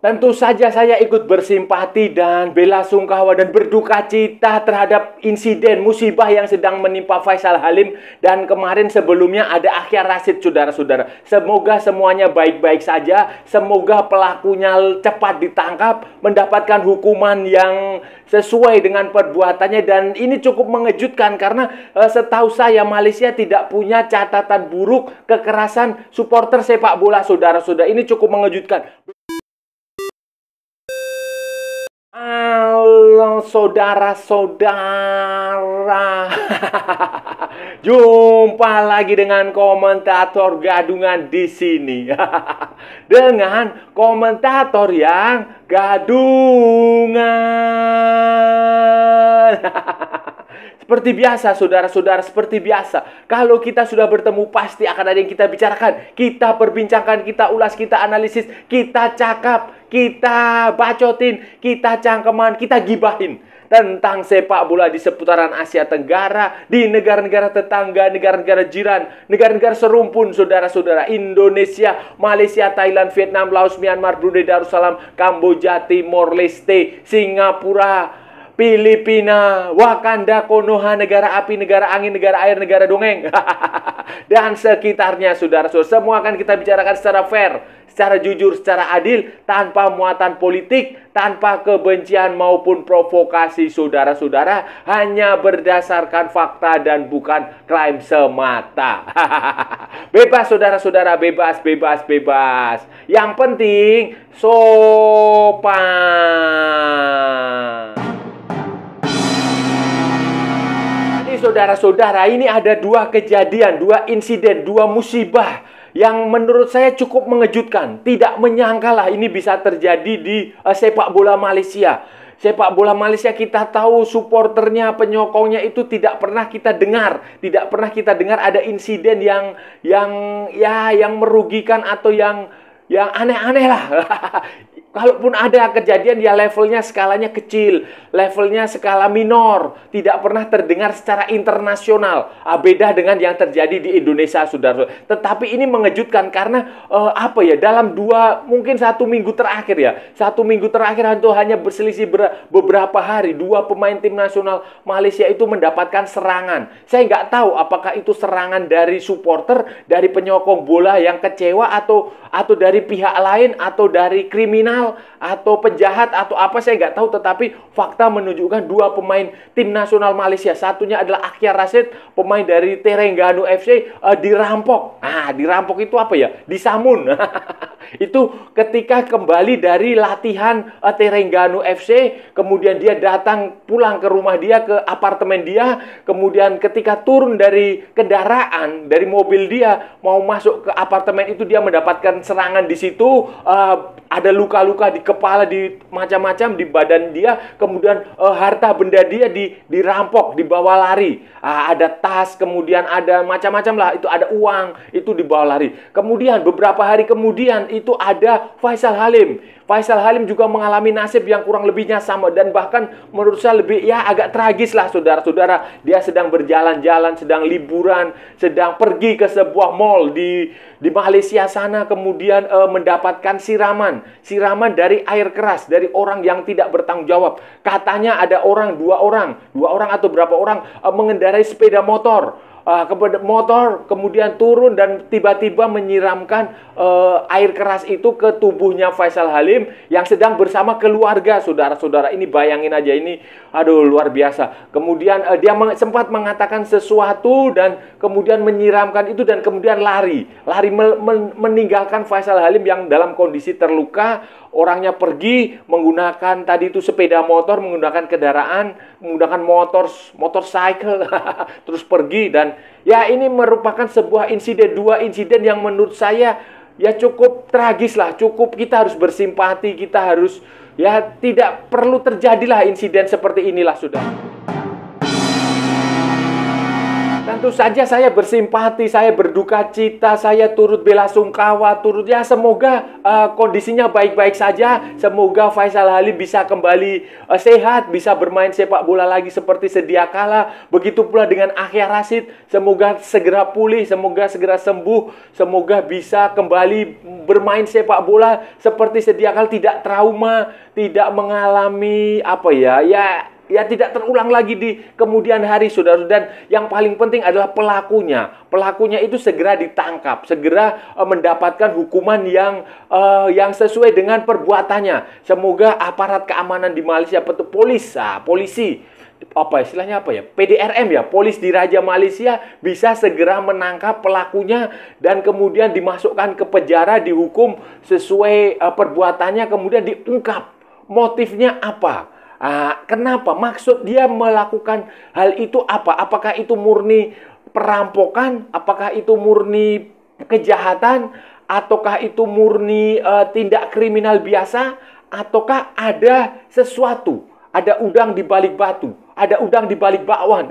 Tentu saja saya ikut bersimpati dan bela sungkawa dan berduka cita terhadap insiden musibah yang sedang menimpa Faisal Halim. Dan kemarin sebelumnya ada Akhyar Rashid, saudara-saudara. Semoga semuanya baik-baik saja. Semoga pelakunya cepat ditangkap, mendapatkan hukuman yang sesuai dengan perbuatannya. Dan ini cukup mengejutkan karena setahu saya Malaysia tidak punya catatan buruk kekerasan supporter sepak bola, saudara-saudara. Ini cukup mengejutkan. Halo saudara-saudara, jumpa lagi dengan komentator gadungan di sini. Dengan komentator yang gadungan. Seperti biasa, saudara-saudara, seperti biasa. Kalau kita sudah bertemu, pasti akan ada yang kita bicarakan, kita perbincangkan, kita ulas, kita analisis, kita cakap, kita bacotin, kita cangkeman, kita gibahin tentang sepak bola di seputaran Asia Tenggara, di negara-negara tetangga, negara-negara jiran, negara-negara serumpun, saudara-saudara. Indonesia, Malaysia, Thailand, Vietnam, Laos, Myanmar, Brunei Darussalam, Kamboja, Timor Leste, Singapura, Filipina, Wakanda, Konoha, negara api, negara angin, negara air, negara dongeng, dan sekitarnya, saudara-saudara. Semua akan kita bicarakan secara fair, secara jujur, secara adil, tanpa muatan politik, tanpa kebencian maupun provokasi, saudara-saudara. Hanya berdasarkan fakta dan bukan klaim semata. Bebas, saudara-saudara, bebas, bebas, bebas. Yang penting, sopan. Saudara-saudara, ini ada dua kejadian, dua insiden, dua musibah yang menurut saya cukup mengejutkan. Tidak menyangkalah ini bisa terjadi di sepak bola Malaysia. Sepak bola Malaysia kita tahu supporternya, penyokongnya itu tidak pernah kita dengar, tidak pernah kita dengar ada insiden yang merugikan atau yang aneh-aneh lah. Kalaupun ada kejadian, ya levelnya skalanya kecil, levelnya skala minor, tidak pernah terdengar secara internasional. Beda dengan yang terjadi di Indonesia, saudara. Tetapi ini mengejutkan karena dalam mungkin 1 minggu terakhir ya, 1 minggu terakhir itu hanya berselisih beberapa hari, 2 pemain tim nasional Malaysia itu mendapatkan serangan. Saya nggak tahu apakah itu serangan dari supporter, dari penyokong bola yang kecewa, atau dari pihak lain, atau dari kriminal, atau penjahat, atau apa, saya nggak tahu. Tetapi fakta menunjukkan 2 pemain tim nasional Malaysia, satunya adalah Akhyar Rashid, pemain dari Terengganu FC, dirampok. Dirampok itu apa ya? Disamun. Itu ketika kembali dari latihan Terengganu FC, kemudian dia pulang ke rumah dia, ke apartemen dia, kemudian ketika turun dari kendaraan, dari mobil dia, mau masuk ke apartemen itu, dia mendapatkan serangan di situ. Ada luka-luka di kepala, di macam-macam di badan dia, kemudian harta benda dia dirampok, dibawa lari. Ada tas, kemudian ada macam-macam lah, itu ada uang, itu dibawa lari. Kemudian beberapa hari kemudian itu ada Faisal Halim. Faisal Halim juga mengalami nasib yang kurang lebihnya sama, dan bahkan menurut saya lebih agak tragis lah, saudara-saudara. Dia sedang berjalan-jalan, sedang liburan, sedang pergi ke sebuah mall di Malaysia sana, kemudian mendapatkan siraman dari air keras dari orang yang tidak bertanggung jawab. Katanya ada dua orang atau berapa orang mengendarai sepeda motor. Kemudian turun dan tiba-tiba menyiramkan air keras itu ke tubuhnya Faisal Halim yang sedang bersama keluarga, saudara-saudara. Ini bayangin aja, ini luar biasa. Kemudian dia sempat mengatakan sesuatu dan kemudian menyiramkan itu, dan kemudian lari meninggalkan Faisal Halim yang dalam kondisi terluka. Orangnya pergi menggunakan tadi itu sepeda motor, menggunakan kendaraan, menggunakan motorcycle, terus pergi. Dan ini merupakan sebuah dua insiden yang menurut saya cukup tragis lah. Cukup kita harus bersimpati, kita harus tidak perlu terjadilah insiden seperti inilah, sudah. Tentu saja saya bersimpati, saya berduka cita, saya turut belasungkawa, turut ya semoga kondisinya baik-baik saja. Semoga Faisal Halim bisa kembali sehat, bisa bermain sepak bola lagi seperti sedia kala. Begitu pula dengan Akhya Rashid, semoga segera pulih, semoga segera sembuh, semoga bisa kembali bermain sepak bola seperti sedia kala, tidak trauma, tidak mengalami ya tidak terulang lagi di kemudian hari, saudara. Dan yang paling penting adalah pelakunya. Pelakunya itu segera ditangkap, segera mendapatkan hukuman yang sesuai dengan perbuatannya. Semoga aparat keamanan di Malaysia, polisi, PDRM ya, Polis Diraja Malaysia bisa segera menangkap pelakunya dan kemudian dimasukkan ke penjara, dihukum sesuai perbuatannya, kemudian diungkap motifnya apa. Kenapa? Maksud dia melakukan hal itu apa? Apakah itu murni perampokan? Apakah itu murni kejahatan? Ataukah itu murni tindak kriminal biasa? Ataukah ada sesuatu? Ada udang di balik batu? Ada udang di balik bakwan?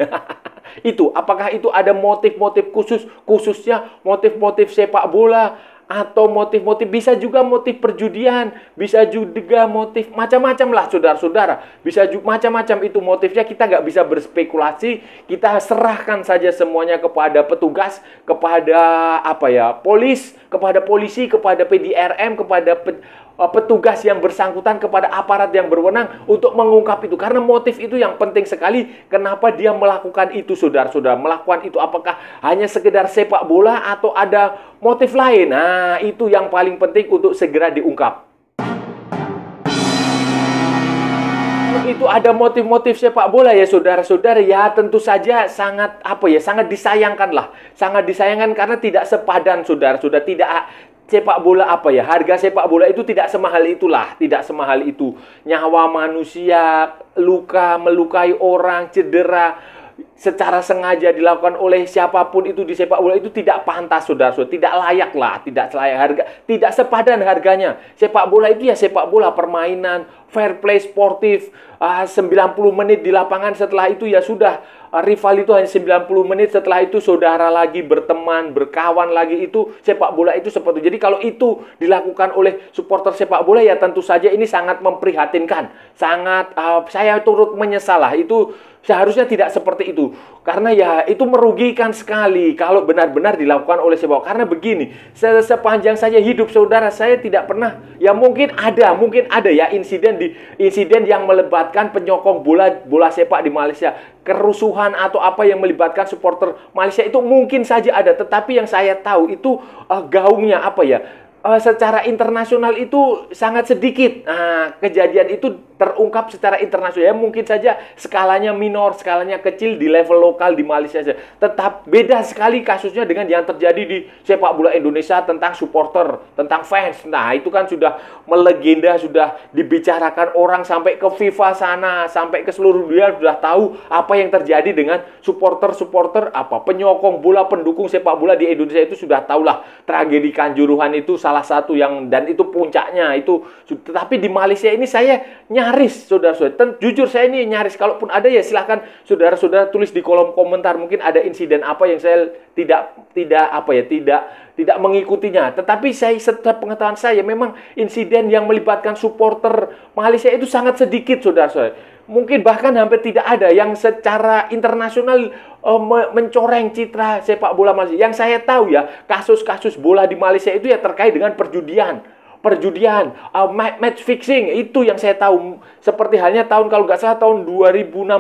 Itu, apakah itu ada motif-motif khususnya motif-motif sepak bola? Atau motif-motif, bisa juga motif perjudian, bisa juga motif macam-macam lah, saudara-saudara. Bisa juga macam-macam itu motifnya, kita nggak bisa berspekulasi, kita serahkan saja semuanya kepada petugas, kepada polisi, kepada PDRM, kepada petugas yang bersangkutan, kepada aparat yang berwenang untuk mengungkap itu. Karena motif itu yang penting sekali. Kenapa dia melakukan itu, saudara-saudara? Melakukan itu apakah hanya sekedar sepak bola atau ada motif lain? Nah, itu yang paling penting untuk segera diungkap. Itu ada motif-motif sepak bola ya, saudara-saudara, ya tentu saja sangat sangat disayangkan lah. Sangat disayangkan karena tidak sepadan, saudara-saudara. Tidak sepak bola harga sepak bola itu tidak semahal itulah, tidak semahal itu. Nyawa manusia, melukai orang, cedera secara sengaja dilakukan oleh siapapun itu di sepak bola itu tidak pantas, saudara-saudara. Tidak layak lah, tidak layak harga, tidak sepadan harganya. Sepak bola itu ya sepak bola, permainan, fair play sportif, 90 menit di lapangan, setelah itu ya sudah, rival itu hanya 90 menit, setelah itu saudara lagi, berteman, berkawan lagi, itu sepak bola itu seperti itu. Jadi kalau itu dilakukan oleh supporter sepak bola ya tentu saja ini sangat memprihatinkan. Sangat, saya turut menyesal lah, itu seharusnya tidak seperti itu. Karena ya itu merugikan sekali kalau benar-benar dilakukan oleh sepak bola. Karena begini, sepanjang saya hidup, saudara, saya tidak pernah, ya mungkin ada ya insiden yang melibatkan penyokong bola sepak di Malaysia, kerusuhan atau apa yang melibatkan supporter Malaysia, itu mungkin saja ada. Tetapi yang saya tahu itu gaungnya secara internasional itu sangat sedikit. Nah, kejadian itu terungkap secara internasional. Ya, mungkin saja skalanya minor, skalanya kecil di level lokal di Malaysia saja. Tetap beda sekali kasusnya dengan yang terjadi di sepak bola Indonesia tentang supporter, tentang fans. Nah, itu kan sudah melegenda, sudah dibicarakan orang sampai ke FIFA sana, sampai ke seluruh dunia sudah tahu apa yang terjadi dengan supporter-supporter penyokong bola, pendukung sepak bola di Indonesia itu sudah tahulah tragedi Kanjuruhan itu salah satu dan itu puncaknya itu. Tetapi di Malaysia ini saya nyaris, saudara-saudara, jujur saya ini nyaris, kalaupun ada ya silahkan saudara-saudara tulis di kolom komentar, mungkin ada insiden apa yang saya tidak mengikutinya. Tetapi setelah pengetahuan saya memang insiden yang melibatkan supporter Malaysia itu sangat sedikit, saudara-saudara. Mungkin bahkan hampir tidak ada yang secara internasional mencoreng citra sepak bola Malaysia. Yang saya tahu ya, kasus-kasus bola di Malaysia itu ya terkait dengan perjudian, match fixing, itu yang saya tahu. Seperti halnya tahun, kalau nggak salah tahun 2016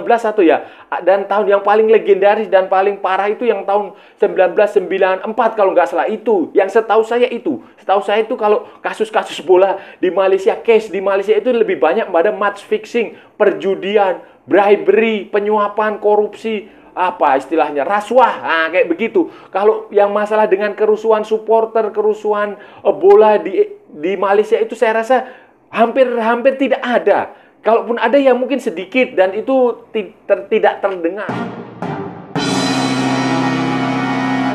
dan tahun yang paling legendaris dan paling parah itu yang tahun 1994 kalau nggak salah. Itu yang setahu saya itu. Setahu saya itu kalau kasus-kasus bola di Malaysia, case di Malaysia itu lebih banyak pada match fixing, perjudian, bribery, penyuapan, korupsi, istilahnya rasuah, kayak begitu. Kalau yang masalah dengan kerusuhan supporter, kerusuhan bola di Malaysia itu saya rasa hampir tidak ada. Kalaupun ada ya mungkin sedikit dan itu tidak terdengar.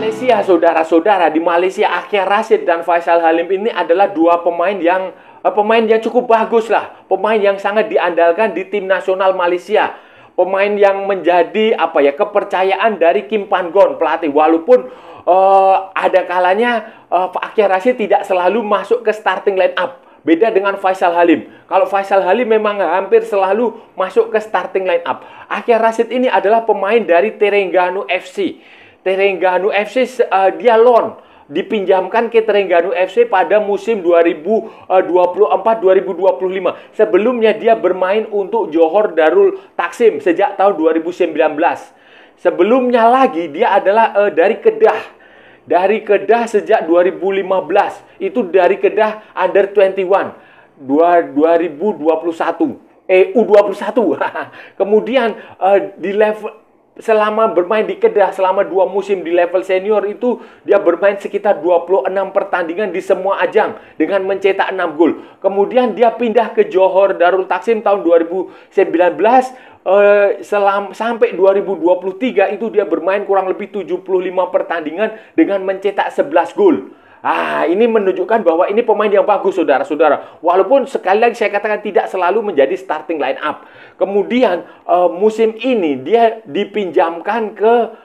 Malaysia, saudara-saudara, di Malaysia Akhya Rashid dan Faisal Halim ini adalah dua pemain yang cukup bagus lah, pemain yang sangat diandalkan di tim nasional Malaysia. pemain yang menjadi kepercayaan dari Kim Pan-gon pelatih. Walaupun ada kalanya Akyar Rashid tidak selalu masuk ke starting line up. Beda dengan Faisal Halim. Kalau Faisal Halim memang hampir selalu masuk ke starting line up. Akyar Rashid ini adalah pemain dari Terengganu FC. Terengganu FC dia loan, dipinjamkan ke Terengganu FC pada musim 2024-2025. Sebelumnya dia bermain untuk Johor Darul Taksim sejak tahun 2019. Sebelumnya lagi dia adalah dari Kedah. Dari Kedah sejak 2015. Itu dari Kedah Under 21 2021. U21. Kemudian di level selama bermain di Kedah selama 2 musim di level senior itu dia bermain sekitar 26 pertandingan di semua ajang dengan mencetak 6 gol. Kemudian dia pindah ke Johor Darul Taksim tahun 2019 sampai 2023 itu dia bermain kurang lebih 75 pertandingan dengan mencetak 11 gol. Ini menunjukkan bahwa ini pemain yang bagus, saudara-saudara. Walaupun sekali lagi saya katakan tidak selalu menjadi starting line up. Kemudian musim ini dia dipinjamkan ke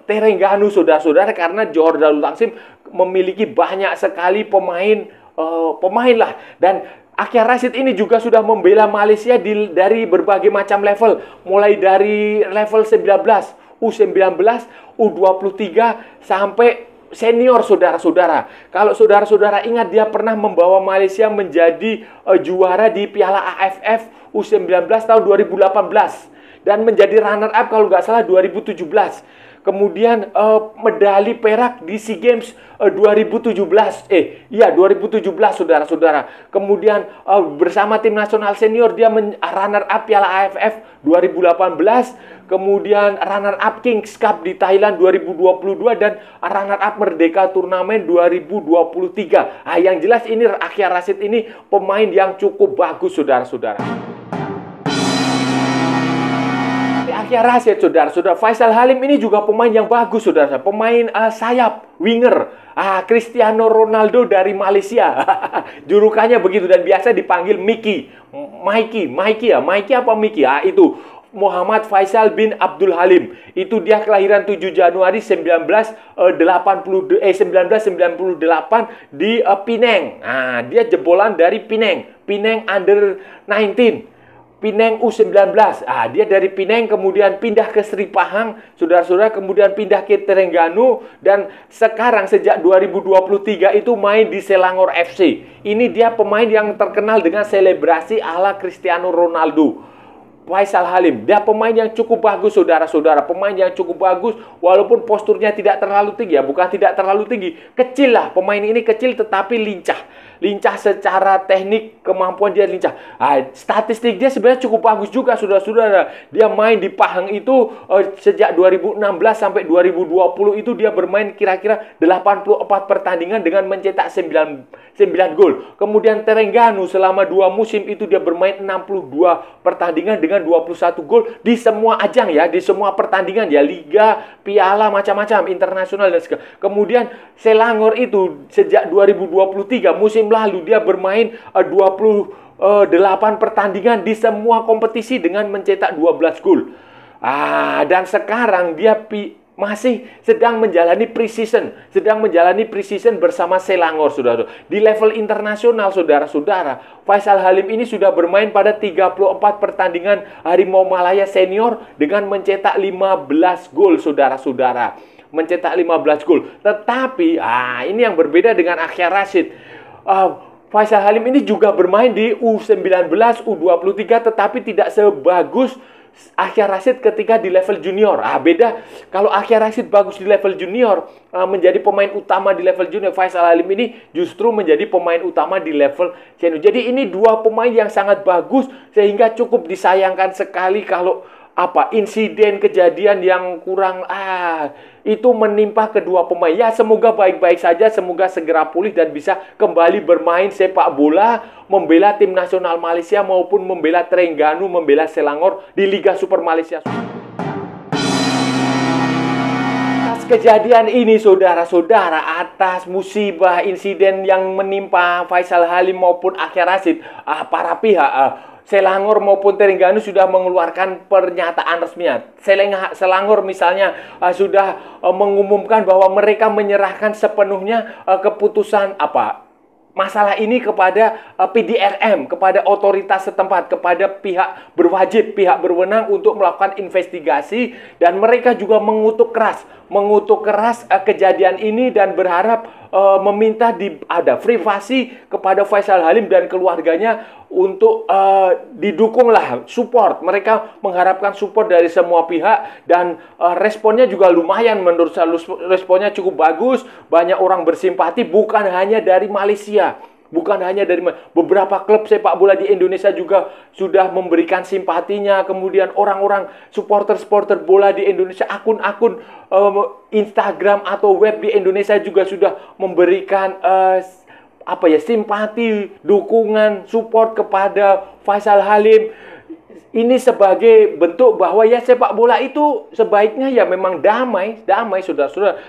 Terengganu, saudara-saudara, karena Johor Darul Taksim memiliki banyak sekali pemain lah. Dan Akyar Rashid ini juga sudah membela Malaysia dari berbagai macam level. Mulai dari level 19, U19, U23, sampai senior, saudara-saudara. Kalau saudara-saudara ingat, dia pernah membawa Malaysia menjadi juara di Piala AFF U19 tahun 2018. Dan menjadi runner-up kalau nggak salah 2017. Kemudian medali perak di SEA Games 2017. 2017, saudara-saudara. Kemudian bersama tim nasional senior dia runner-up Piala AFF 2018. Kemudian runner-up Kings Cup di Thailand 2022 dan runner-up Merdeka Turnamen 2023. Yang jelas ini Akyar Rashid ini pemain yang cukup bagus, saudara-saudara. Akyar Rashid, saudara-saudara. Faisal Halim ini juga pemain yang bagus, saudara. Pemain sayap, winger. Cristiano Ronaldo dari Malaysia. Julukannya begitu dan biasa dipanggil Mikey. Mikey apa Mikey? Itu Muhammad Faisal bin Abdul Halim. Itu dia kelahiran 7 Januari 1998 di Penang. Dia jebolan dari Penang Under 19. Penang U19. Dia dari Penang kemudian pindah ke Sri Pahang, saudara-saudara, kemudian pindah ke Terengganu dan sekarang sejak 2023 itu main di Selangor FC. Ini dia pemain yang terkenal dengan selebrasi ala Cristiano Ronaldo. Faisal Halim, dia pemain yang cukup bagus, saudara-saudara. Pemain yang cukup bagus, walaupun posturnya tidak terlalu tinggi, bukan tidak terlalu tinggi, kecil lah. Pemain ini kecil tetapi lincah. Lincah secara teknik, kemampuan dia lincah. Statistik dia sebenarnya cukup bagus juga, saudara-saudara. Dia main di Pahang itu sejak 2016 sampai 2020 itu dia bermain kira-kira 84 pertandingan dengan mencetak 9 gol. Kemudian Terengganu selama 2 musim itu dia bermain 62 pertandingan dengan 21 gol di semua ajang ya, di semua pertandingan ya, liga, piala, macam-macam, internasional dan segala. Kemudian Selangor itu sejak 2023 musim lalu dia bermain 28 pertandingan di semua kompetisi dengan mencetak 12 gol. Dan sekarang dia masih sedang menjalani pre-season bersama Selangor, saudara. Di level internasional, saudara-saudara, Faisal Halim ini sudah bermain pada 34 pertandingan Harimau Malaya senior dengan mencetak 15 gol, saudara-saudara. Mencetak 15 gol. Tetapi, ini yang berbeda dengan Akyar Rashid. Faisal Halim ini juga bermain di U19, U23, tetapi tidak sebagus Akyar Rashid ketika di level junior. Beda. Kalau Akyar Rashid bagus di level junior, menjadi pemain utama di level junior, Faisal Halim ini justru menjadi pemain utama di level senior. Jadi ini dua pemain yang sangat bagus sehingga cukup disayangkan sekali kalau insiden kejadian yang kurang itu menimpa kedua pemain. Ya, semoga baik-baik saja, semoga segera pulih dan bisa kembali bermain sepak bola, membela tim nasional Malaysia maupun membela Terengganu, membela Selangor di Liga Super Malaysia. Atas kejadian ini, saudara-saudara, atas musibah insiden yang menimpa Faisal Halim maupun Akyar Rashid, para pihak Selangor maupun Terengganu sudah mengeluarkan pernyataan resminya. Selangor misalnya sudah mengumumkan bahwa mereka menyerahkan sepenuhnya keputusan masalah ini kepada PDRM, kepada otoritas setempat, kepada pihak berwajib, pihak berwenang untuk melakukan investigasi, dan mereka juga mengutuk keras kejadian ini dan berharap meminta ada privasi kepada Faisal Halim dan keluarganya untuk didukunglah, support. Mereka mengharapkan support dari semua pihak, dan responnya juga lumayan, menurut saya responnya cukup bagus. Banyak orang bersimpati, bukan hanya dari Malaysia, bukan hanya dari beberapa klub sepak bola di Indonesia juga sudah memberikan simpatinya. Kemudian orang-orang supporter bola di Indonesia, akun-akun Instagram atau web di Indonesia juga sudah memberikan simpati, dukungan, support kepada Faisal Halim. Ini sebagai bentuk bahwa ya sepak bola itu sebaiknya ya memang damai, saudara-saudara.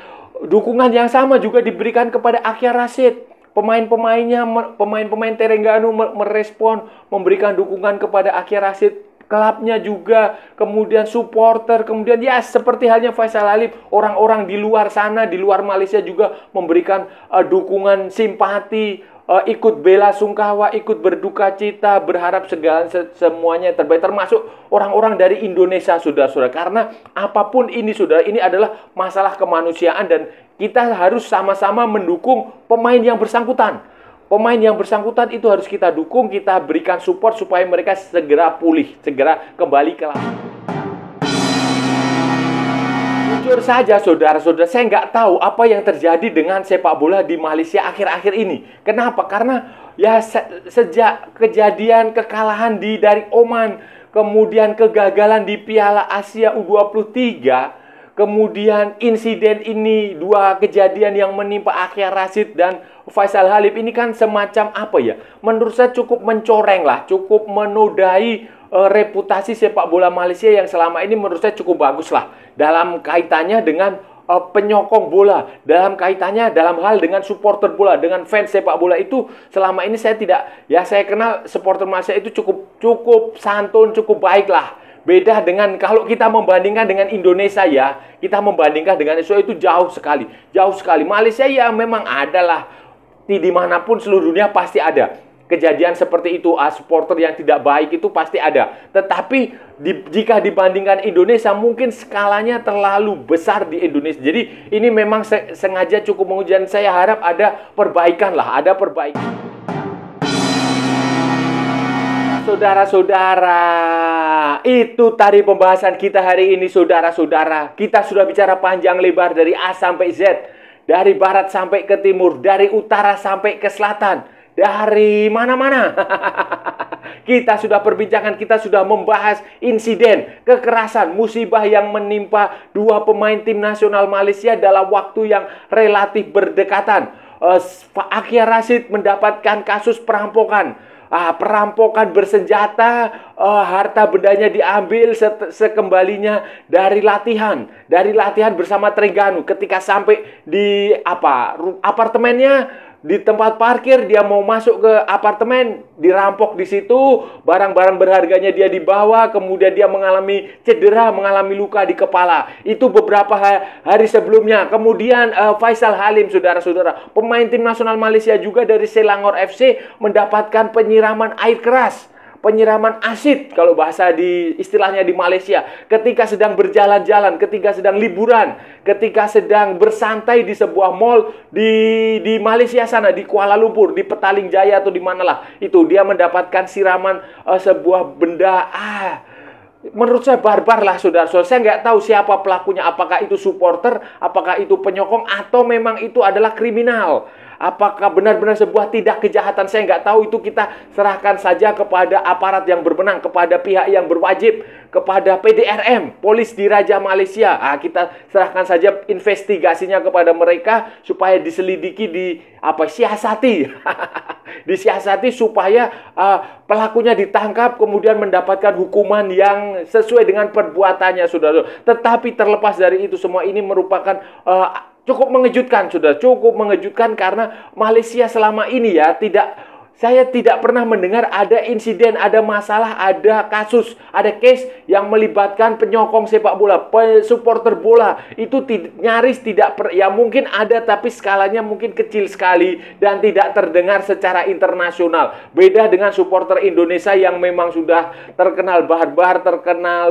Dukungan yang sama juga diberikan kepada Akyar Rashid. Pemain-pemain Terengganu merespon, memberikan dukungan kepada Akyar Rashid. Klubnya juga, kemudian supporter, kemudian ya seperti halnya Faisal Halim, orang-orang di luar sana, di luar Malaysia juga memberikan dukungan, simpati, ikut bela sungkawa, ikut berduka cita, berharap semuanya terbaik, termasuk orang-orang dari Indonesia, saudara-saudara. Karena apapun ini, saudara, ini adalah masalah kemanusiaan dan kita harus sama-sama mendukung pemain yang bersangkutan. Pemain yang bersangkutan itu harus kita dukung, kita berikan support supaya mereka segera pulih, segera kembali ke lapangan. Jujur saja, saudara-saudara, saya nggak tahu apa yang terjadi dengan sepak bola di Malaysia akhir-akhir ini. Kenapa? Karena ya sejak kejadian kekalahan dari Oman, kemudian kegagalan di Piala Asia U23, kemudian insiden ini, dua kejadian yang menimpa Akyar Rashid dan Faisal Halim ini kan semacam menurut saya cukup mencoreng lah, cukup menodai reputasi sepak bola Malaysia yang selama ini menurut saya cukup bagus lah dalam kaitannya dengan penyokong bola, dalam hal dengan supporter bola, dengan fans sepak bola itu. Selama ini saya kenal supporter Malaysia itu cukup santun, cukup baik lah. Beda dengan kalau kita membandingkan dengan Indonesia ya, kita membandingkan dengan Indonesia itu jauh sekali. Malaysia ya memang adalah dimanapun seluruh dunia pasti ada kejadian seperti itu, supporter yang tidak baik itu pasti ada. Tetapi jika dibandingkan Indonesia, mungkin skalanya terlalu besar di Indonesia. Jadi ini memang sengaja cukup menguji, dan saya harap ada perbaikan. Saudara-saudara, itu tadi pembahasan kita hari ini, saudara-saudara. Kita sudah bicara panjang lebar dari A sampai Z, dari barat sampai ke timur, dari utara sampai ke selatan, dari mana-mana. Kita sudah perbincangan, kita sudah membahas insiden, kekerasan, musibah yang menimpa dua pemain tim nasional Malaysia dalam waktu yang relatif berdekatan. Akyar Rashid mendapatkan kasus perampokan. Perampokan bersenjata, harta bendanya diambil sekembalinya dari latihan bersama Terengganu. Ketika sampai di apartemennya, di tempat parkir, dia mau masuk ke apartemen, dirampok di situ, barang-barang berharganya dia dibawa, kemudian dia mengalami cedera, mengalami luka di kepala. Itu beberapa hari sebelumnya. Kemudian Faisal Halim, saudara-saudara, pemain tim nasional Malaysia juga dari Selangor FC, mendapatkan penyiraman air keras, penyiraman asid kalau bahasa istilahnya di Malaysia, ketika sedang berjalan-jalan, ketika sedang liburan, ketika sedang bersantai di sebuah mall di Malaysia sana, di Kuala Lumpur, di Petaling Jaya atau di manalah, itu dia mendapatkan siraman sebuah benda. Menurut saya barbar lah, saudara-saudara. Saya nggak tahu siapa pelakunya, apakah itu supporter, apakah itu penyokong, atau memang itu adalah kriminal. Apakah benar-benar sebuah tindak kejahatan, saya nggak tahu. Itu kita serahkan saja kepada aparat yang berwenang, kepada pihak yang berwajib, kepada PDRM, Polis Diraja Malaysia. Kita serahkan saja investigasinya kepada mereka supaya diselidiki, disiasati. Disiasati supaya pelakunya ditangkap, kemudian mendapatkan hukuman yang sesuai dengan perbuatannya, saudara. Tetapi terlepas dari itu semua, ini merupakan cukup mengejutkan, saudara. Cukup mengejutkan karena Malaysia selama ini ya tidak Saya tidak pernah mendengar ada insiden, ada masalah, ada kasus, ada case yang melibatkan penyokong sepak bola, supporter bola. Itu nyaris tidak, ya mungkin ada tapi skalanya mungkin kecil sekali dan tidak terdengar secara internasional. Beda dengan supporter Indonesia yang memang sudah terkenal bahar-bahar, terkenal,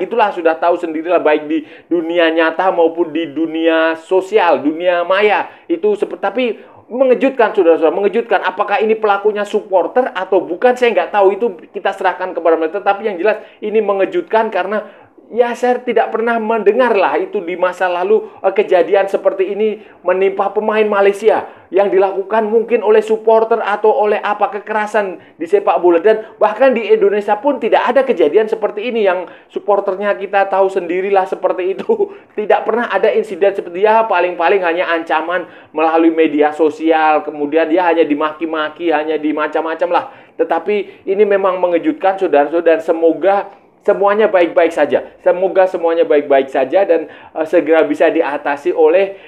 gitulah, sudah tahu sendirilah, baik di dunia nyata maupun di dunia sosial, dunia maya. Itu seperti, tapi mengejutkan, saudara-saudara, mengejutkan. Apakah ini pelakunya supporter atau bukan, saya nggak tahu. Itu kita serahkan kepada mereka. Tapi yang jelas ini mengejutkan karena ya saya tidak pernah mendengar lah itu di masa lalu kejadian seperti ini menimpa pemain Malaysia yang dilakukan mungkin oleh supporter atau oleh kekerasan di sepak bola. Dan bahkan di Indonesia pun tidak ada kejadian seperti ini yang supporternya kita tahu sendirilah seperti itu. Tidak pernah ada insiden seperti, ya paling-paling hanya ancaman melalui media sosial, kemudian dia hanya dimaki-maki, hanya dimacam-macam lah. Tetapi ini memang mengejutkan, saudara-saudara, dan semoga semuanya baik-baik saja. Semoga semuanya baik-baik saja dan segera bisa diatasi oleh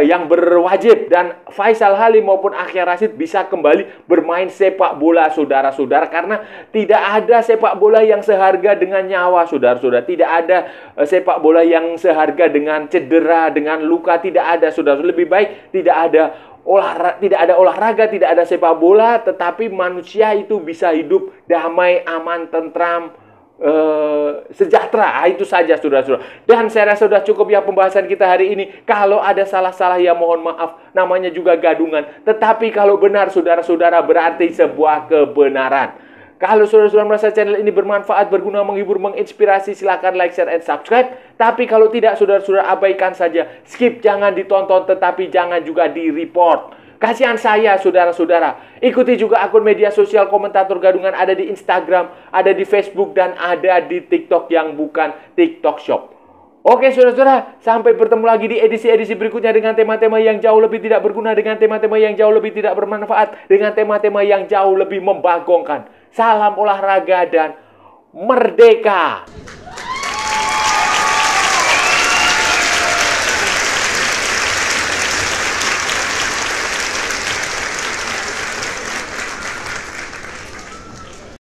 yang berwajib. Dan Faisal Halim maupun Akhil Rashid bisa kembali bermain sepak bola, saudara-saudara. Karena tidak ada sepak bola yang seharga dengan nyawa, saudara-saudara. Tidak ada sepak bola yang seharga dengan cedera, dengan luka. Tidak ada, saudara. Lebih baik tidak ada olahraga, tidak ada sepak bola, tetapi manusia itu bisa hidup damai, aman, tentram, sejahtera. Itu saja, saudara-saudara. Dan saya rasa sudah cukup ya pembahasan kita hari ini. Kalau ada salah-salah ya mohon maaf, namanya juga gadungan. Tetapi kalau benar, saudara-saudara, berarti sebuah kebenaran. Kalau saudara-saudara merasa channel ini bermanfaat, berguna, menghibur, menginspirasi, silakan like, share, and subscribe. Tapi kalau tidak, saudara-saudara, abaikan saja. Skip, jangan ditonton, tetapi jangan juga di-report. Kasihan saya, saudara-saudara. Ikuti juga akun media sosial Komentator Gadungan, ada di Instagram, ada di Facebook, dan ada di TikTok yang bukan TikTok Shop. Oke, saudara-saudara, sampai bertemu lagi di edisi-edisi berikutnya dengan tema-tema yang jauh lebih tidak berguna, dengan tema-tema yang jauh lebih tidak bermanfaat, dengan tema-tema yang jauh lebih membagongkan. Salam olahraga dan merdeka!